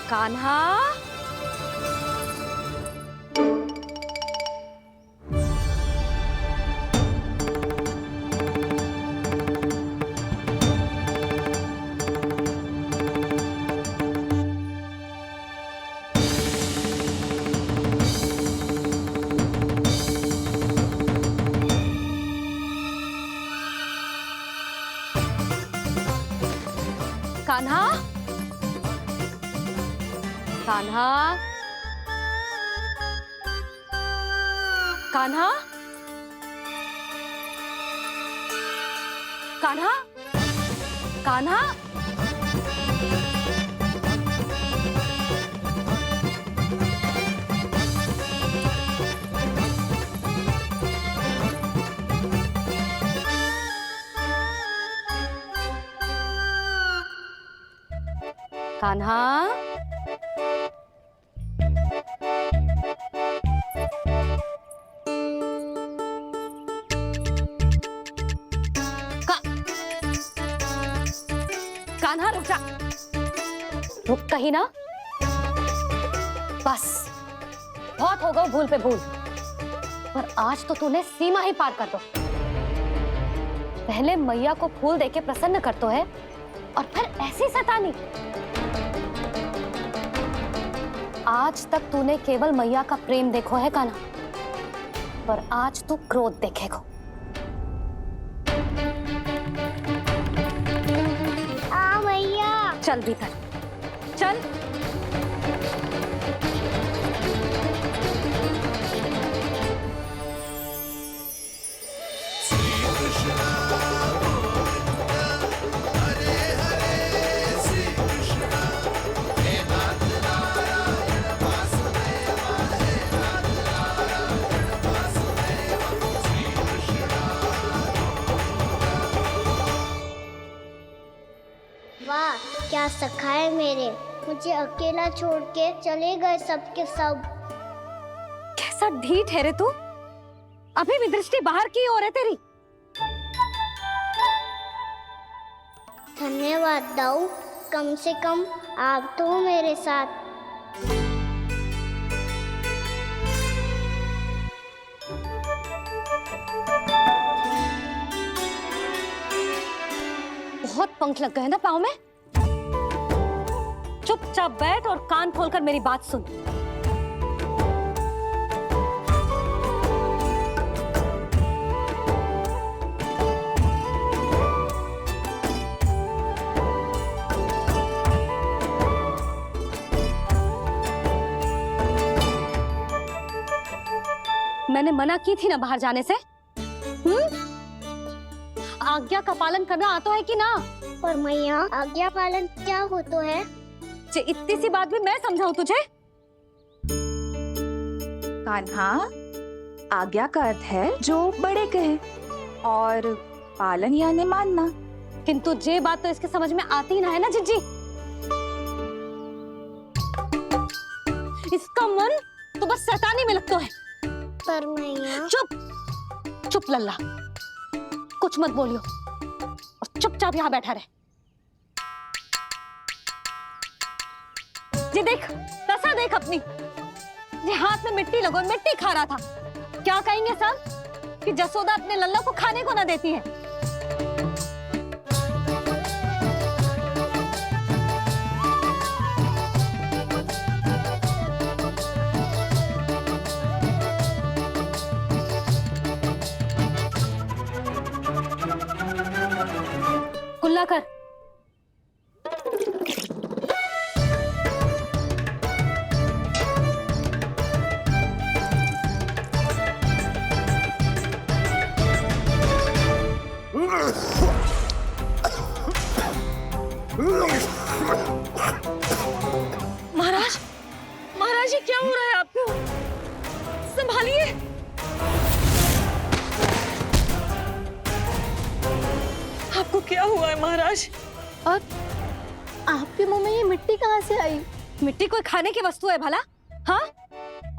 कान्हा, कान्हा, कान्हा, कान्हा, कान्हा, कान्हा, कान्हा, कान्हा रुक जा। रुक कहीं ना। बस बहुत हो गया भूल पे भूल, पर आज तो तूने सीमा ही पार कर दो। पहले मैया को फूल देके प्रसन्न कर तो है और फिर ऐसी सतानी। आज तक तूने केवल मैया का प्रेम देखो है कान्हा, पर आज तू क्रोध देखेगा। मैया चल भीतर चल। वाह क्या सखा है मेरे, मुझे अकेला छोड़ के चले गए सबके सब। कैसा ढीठ है रे तू, अभी भी दृष्टि बाहर की ओर है तेरी। धन्यवाद दाऊ, कम से कम आप तो हो मेरे साथ। बहुत पंख लग गए ना पाँव में। चुपचाप बैठ और कान खोलकर मेरी बात सुन। मैंने मना की थी ना बाहर जाने से। आज्ञा का पालन करना आता है कि ना? पर मैया आज्ञा पालन क्या होता है? इतनी सी बात भी मैं समझाऊं तुझे? कान्हा, आज्ञा का अर्थ है जो बड़े कहे और पालन यानी मानना। किंतु ये बात तो इसके समझ में आती ना है ना जिज्जी। इसका मन तो बस शैतानी में लगता है। पर मैया चुप चुप लल्ला, कुछ मत बोलियो और चुपचाप यहाँ बैठा रहे। ये देख तसा देख अपनी, ये हाथ में मिट्टी लगो मिट्टी खा रहा था। क्या कहेंगे सब कि जसोदा अपने लल्ला को खाने को ना देती है। कुल्ला कर। महाराज, महाराज ये क्या हो रहा है आपको? संभालिए। आपको क्या हुआ है महाराज? और आपके मुंह में ये मिट्टी कहाँ से आई? मिट्टी कोई खाने की वस्तु है भला? हाँ,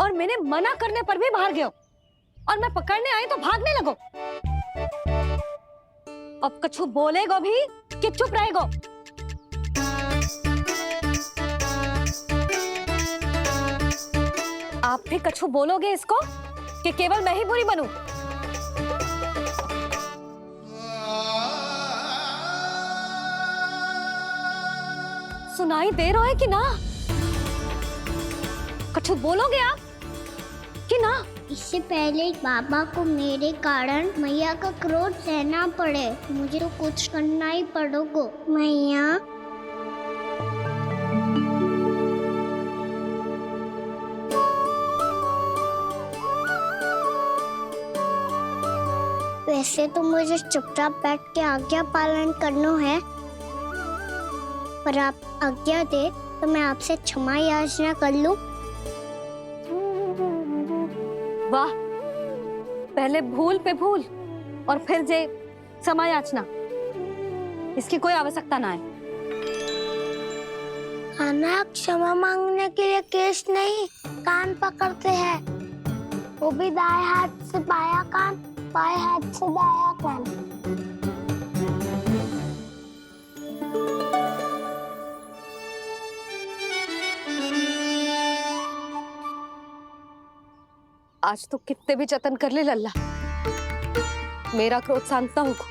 और मैंने मना करने पर भी बाहर गए और मैं पकड़ने आई तो भागने लगो। अब कछु बोलेगो भी कि चुप रहेगो? आप भी कछु बोलोगे इसको कि केवल मैं ही बुरी बनूं? सुनाई दे रहा है कि ना? कछु बोलोगे आप कि ना? इससे पहले बाबा को मेरे कारण मैया का क्रोध सहना पड़े, मुझे तो कुछ करना ही पड़ेगा। मैया, वैसे तो मुझे चुपचाप बैठ के आज्ञा पालन करना है, पर आप आज्ञा दे तो मैं आपसे क्षमा याचना कर लूं। वाह, पहले भूल पे भूल और फिर जे क्षमा याचना, इसकी कोई आवश्यकता ना है। खाना क्षमा मांगने के लिए केस नहीं, कान पकड़ते हैं, वो भी दाएं हाथ से बायां कान, बाएं हाथ से दायां कान। आज तो कितने भी जतन कर ले लल्ला, मेरा क्रोध शांत ना होगा।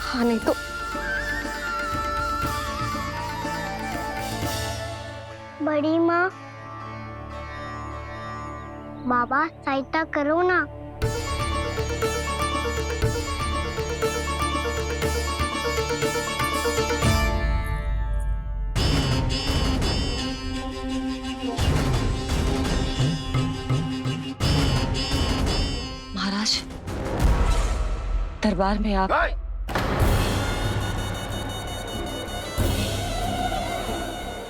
हाँ नहीं तो बड़ी माँ, बाबा सहायता करो ना। महाराज, दरबार में आप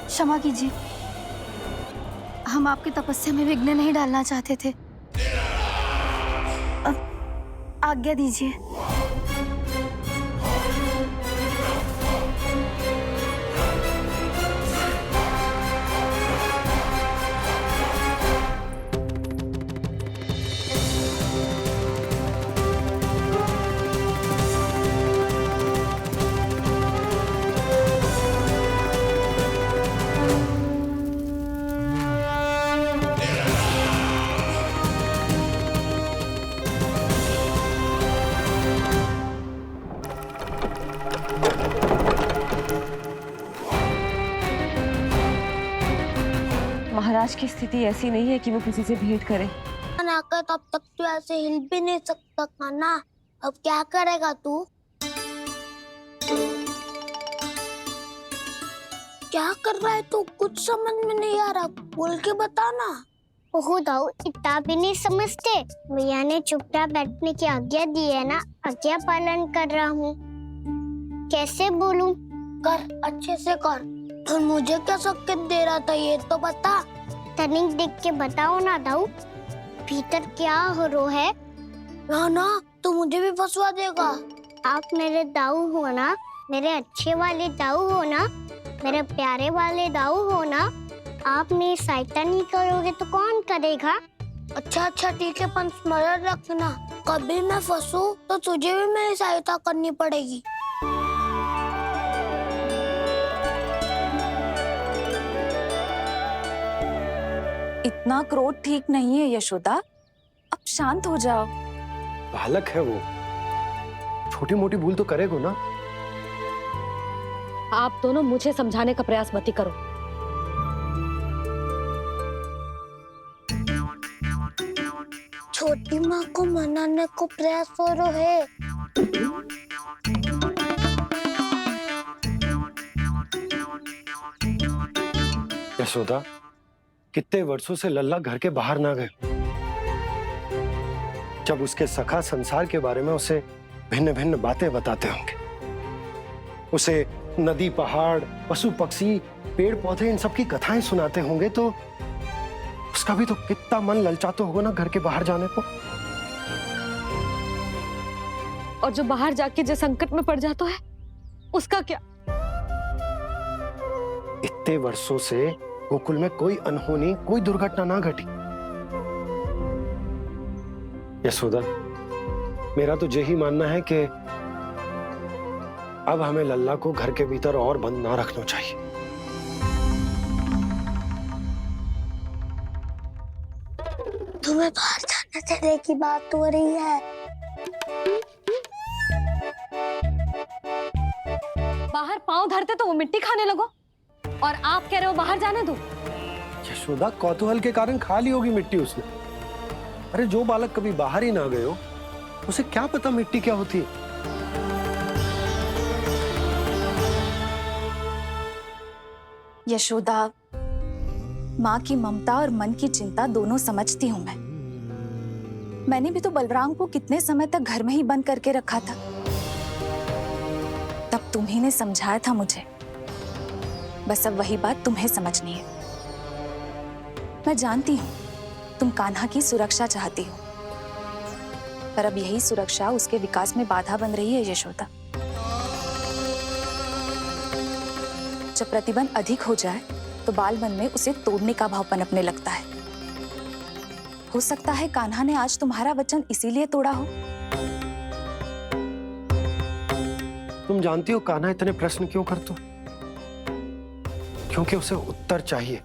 क्षमा कीजिए, हम आपकी तपस्या में विघ्न नहीं डालना चाहते थे। अब आज्ञा दीजिए। महाराज की स्थिति ऐसी नहीं है कि वो किसी से भेंट करे। आकर तब तक तो ऐसे हिल भी नहीं सकता था ना, अब क्या करेगा तू? क्या कर रहा है तू? कुछ समझ में नहीं आ रहा, बोल के बता ना। ओहो दाऊ, इतना भी नहीं समझते। भैया ने चुपचाप बैठने की आज्ञा दी है ना, आज्ञा पालन कर रहा हूँ। कैसे बोलूं? कर, अच्छे से कर। और मुझे क्या संकेत दे रहा था ये तो बता। तनिक देख के बताओ ना दाऊ, भीतर क्या हो रहा है? ना ना, तू मुझे भी फंसवा देगा। आप मेरे दाऊ हो ना, मेरे अच्छे वाले दाऊ हो ना, मेरे प्यारे वाले दाऊ हो ना। आप मेरी सहायता नहीं करोगे तो कौन करेगा? अच्छा अच्छा ठीक है, पर स्मरण रखना, कभी मैं फंसू तो तुझे भी मेरी सहायता करनी पड़ेगी। इतना क्रोध ठीक नहीं है यशोदा, अब शांत हो जाओ। बालक है वो, छोटी मोटी भूल तो करेगा ना। आप दोनों मुझे समझाने का प्रयास मत करो। छोटी माँ को मनाने को प्रयास हो रहा है। यशोदा, कितने वर्षों से लल्ला घर के बाहर ना गए। जब उसके सखा संसार के बारे में उसे भिन्न भिन्न बातें बताते होंगे, उसे नदी, पहाड़, पशु पक्षी, पेड़ पौधे, इन सब की कथाएं सुनाते होंगे, तो उसका भी तो कितना मन ललचाता होगा ना घर के बाहर जाने को। और जो बाहर जाके जो संकट में पड़ जाता है, उसका क्या? इतने वर्षों से गोकुल में कोई अनहोनी, कोई दुर्घटना ना घटी। यशोदा, मेरा तो यही मानना है कि अब हमें लल्ला को घर के भीतर और बंद ना रखना चाहिए। में बाहर जाने देने की बात हो रही है। बाहर पांव धरते तो वो मिट्टी खाने लगो, और आप कह रहे हो बाहर जाने दो। यशोदा, कौतूहल के कारण खा ली होगी मिट्टी उसने। अरे जो बालक कभी बाहर ही ना गए हो, उसे क्या पता मिट्टी क्या होती है। यशोदा, माँ की ममता और मन की चिंता दोनों समझती हूँ मैं। मैंने भी तो बलराम को कितने समय तक घर में ही बंद करके रखा था। तब तुम्ही ने समझाया था मुझे। बस अब वही बात तुम्हें समझनी है। मैं जानती हूँ तुम कान्हा की सुरक्षा चाहती हो, पर अब यही सुरक्षा उसके विकास में बाधा बन रही है यशोदा। जब प्रतिबंध अधिक हो जाए तो बाल मन में उसे तोड़ने का भाव पनपने लगता है। हो सकता है कान्हा ने आज तुम्हारा वचन इसीलिए तोड़ा हो। तुम जानती हो कान्हा इतने प्रश्न क्यों करता? क्योंकि उसे उत्तर चाहिए,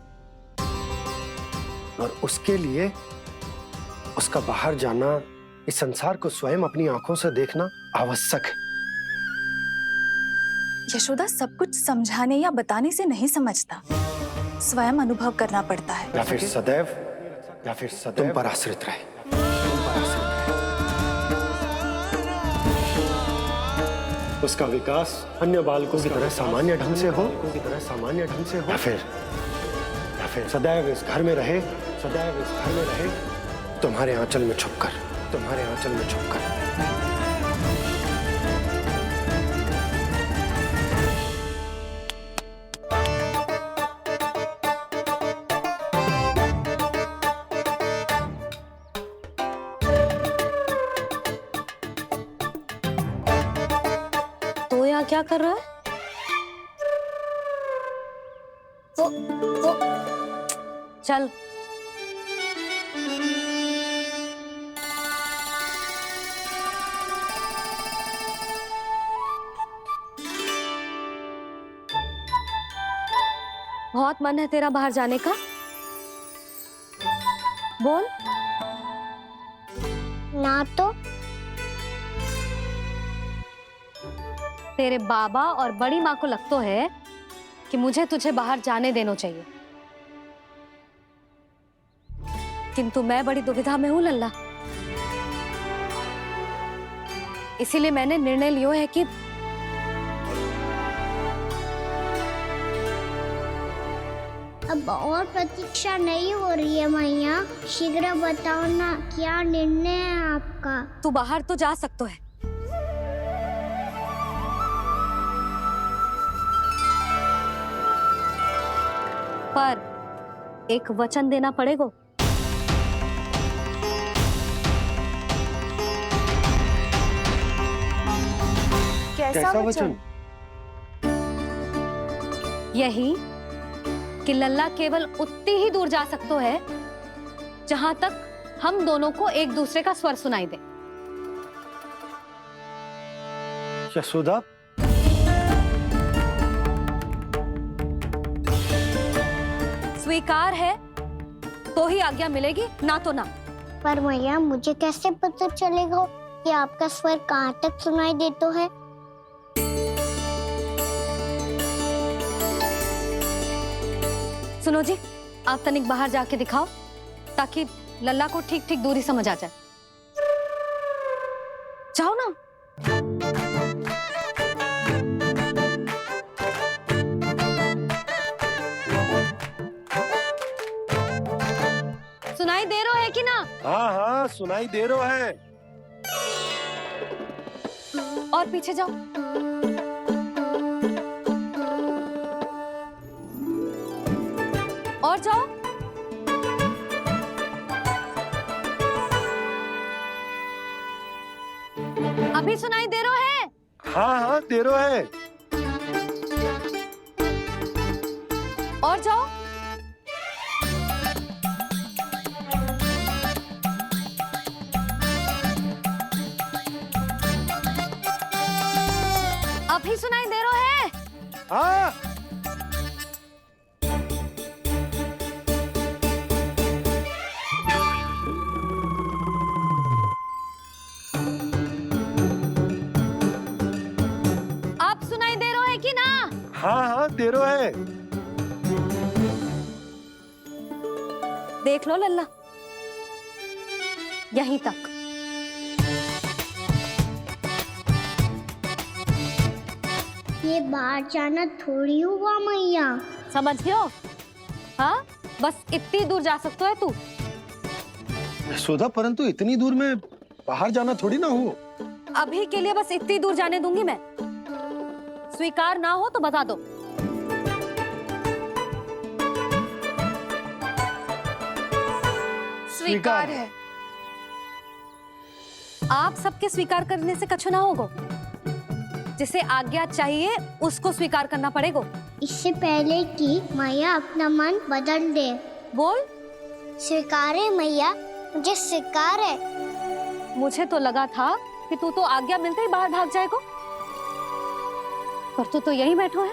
और उसके लिए उसका बाहर जाना, इस संसार को स्वयं अपनी आंखों से देखना आवश्यक है। यशोदा, सब कुछ समझाने या बताने से नहीं समझता, स्वयं अनुभव करना पड़ता है। या फिर सदैव तुम पर आश्रित रहे। उसका विकास अन्य बालकों की तरह सामान्य ढंग से हो, या फिर सदैव इस घर में रहे, तुम्हारे आंचल में छुपकर। तो यहाँ क्या कर रहा है? वो चल। बहुत मन है तेरा बाहर जाने का? बोल। ना तो तेरे बाबा और बड़ी माँ को लगता है कि मुझे तुझे बाहर जाने देना चाहिए, किंतु मैं बड़ी दुविधा में हूं लल्ला। इसीलिए मैंने निर्णय लिया है कि अब और प्रतीक्षा नहीं हो रही है मैया। शीघ्र बताओ ना, क्या निर्णय है आपका? तू बाहर तो जा सकता है, पर एक वचन देना पड़ेगा। कैसा वचन? यही कि लल्ला केवल उतनी ही दूर जा सकता है जहां तक हम दोनों को एक दूसरे का स्वर सुनाई दे। यशोदा, स्वीकार है तो ही आज्ञा मिलेगी, ना तो ना। पर मैया, मुझे कैसे पता चलेगा कि आपका स्वर कहाँ तक सुनाई देता है? सुनो जी, आप तनिक बाहर जाके दिखाओ ताकि लल्ला को ठीक ठीक दूरी समझ आ जाए। जाओ ना। सुनाई दे रहा है कि ना? हाँ, सुनाई दे रहा है। और पीछे जाओ। और जाओ। अभी सुनाई दे रहा है? हाँ, दे रहा है। और जाओ। अभी सुनाई दे रहा है? हाँ। हाँ हाँ तेरो है। देख लो लल्ला, यहीं तक। ये बाहर जाना थोड़ी हुआ मैया। समझ गए हो? हाँ, बस इतनी दूर जा सकते है तू। यशोदा, परंतु इतनी दूर में बाहर जाना थोड़ी ना हो। अभी के लिए बस इतनी दूर जाने दूंगी मैं। स्वीकार ना हो तो बता दो। स्वीकार है। आप सबके स्वीकार करने से कछु ना होगो। जिसे आज्ञा चाहिए उसको स्वीकार करना पड़ेगा। इससे पहले कि मैया अपना मन बदल दे। बोल। स्वीकार है मैया, मुझे स्वीकार है। मुझे तो लगा था कि तू तो आज्ञा मिलते ही बाहर भाग जाएगा, पर तू तो यहीं बैठो है।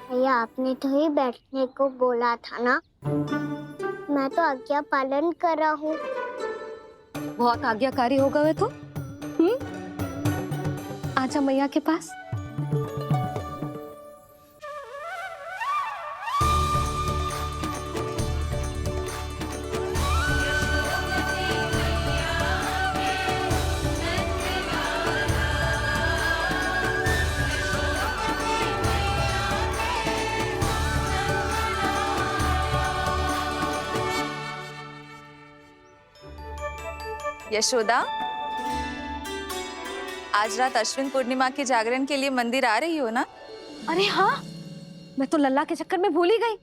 भैया आपने तो ही बैठने को बोला था ना, मैं तो आज्ञा पालन कर रहा हूँ। बहुत आज्ञाकारी हो गए तू। आजा मैया के पास। यशोदा, आज रात अश्विन पूर्णिमा के जागरण के लिए मंदिर आ रही हो ना? अरे हाँ, मैं तो लल्ला के चक्कर में भूल ही गई।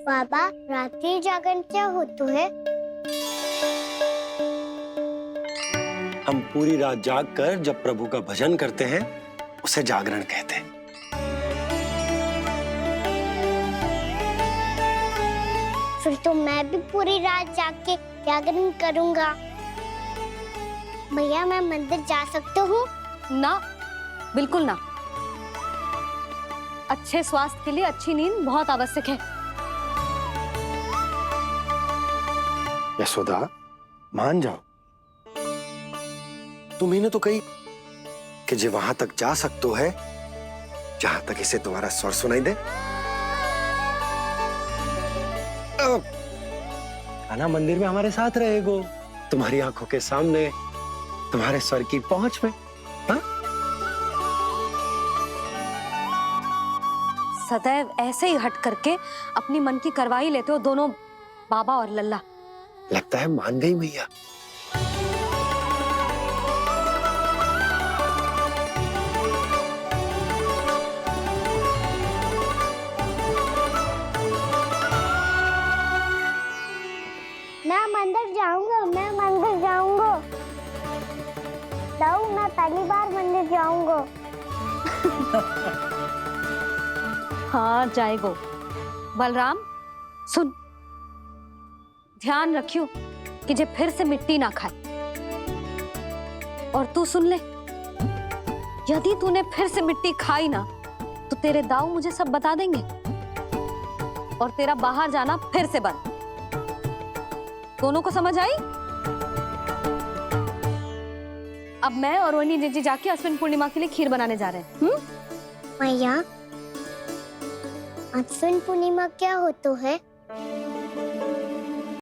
बाबा, रात्रि जागरण क्या होता है? हम पूरी रात जाग कर जब प्रभु का भजन करते हैं उसे जागरण कहते हैं। फिर तो मैं भी पूरी रात जाग के जागरण करूंगा। भैया, मैं मंदिर जा सकता हूँ? ना, बिल्कुल ना। अच्छे स्वास्थ्य के लिए अच्छी नींद बहुत आवश्यक है। यशोदा, मान जाओ। तुम्ही ने तो कही कि जे वहां तक जा सकते है जहां तक इसे तुम्हारा स्वर सुनाई दे। आना मंदिर में हमारे साथ रहेगो, तुम्हारी आंखों के सामने, तुम्हारे स्वर की पहुंच में। हा? सदैव ऐसे ही हट करके अपनी मन की करवाई लेते हो दोनों बाबा और लल्ला। लगता है मान गई मैया। मैं मंदिर जाऊंगा, मैं मंदिर जाऊंगा। दाऊ, मैं पहली बार मंदिर जाऊंगा। हाँ, जाएगो। बलराम, सुन, ध्यान रखियो कि जे फिर से मिट्टी ना खाए। और तू सुन ले, यदि तूने फिर से मिट्टी खाई ना तो तेरे दाऊ मुझे सब बता देंगे और तेरा बाहर जाना फिर से बंद। दोनों को समझ आई? अब मैं और रोहिणी जीजी जाके अश्विन पूर्णिमा के लिए खीर बनाने जा रहे हैं। मैया, अश्विन पूर्णिमा क्या होता है?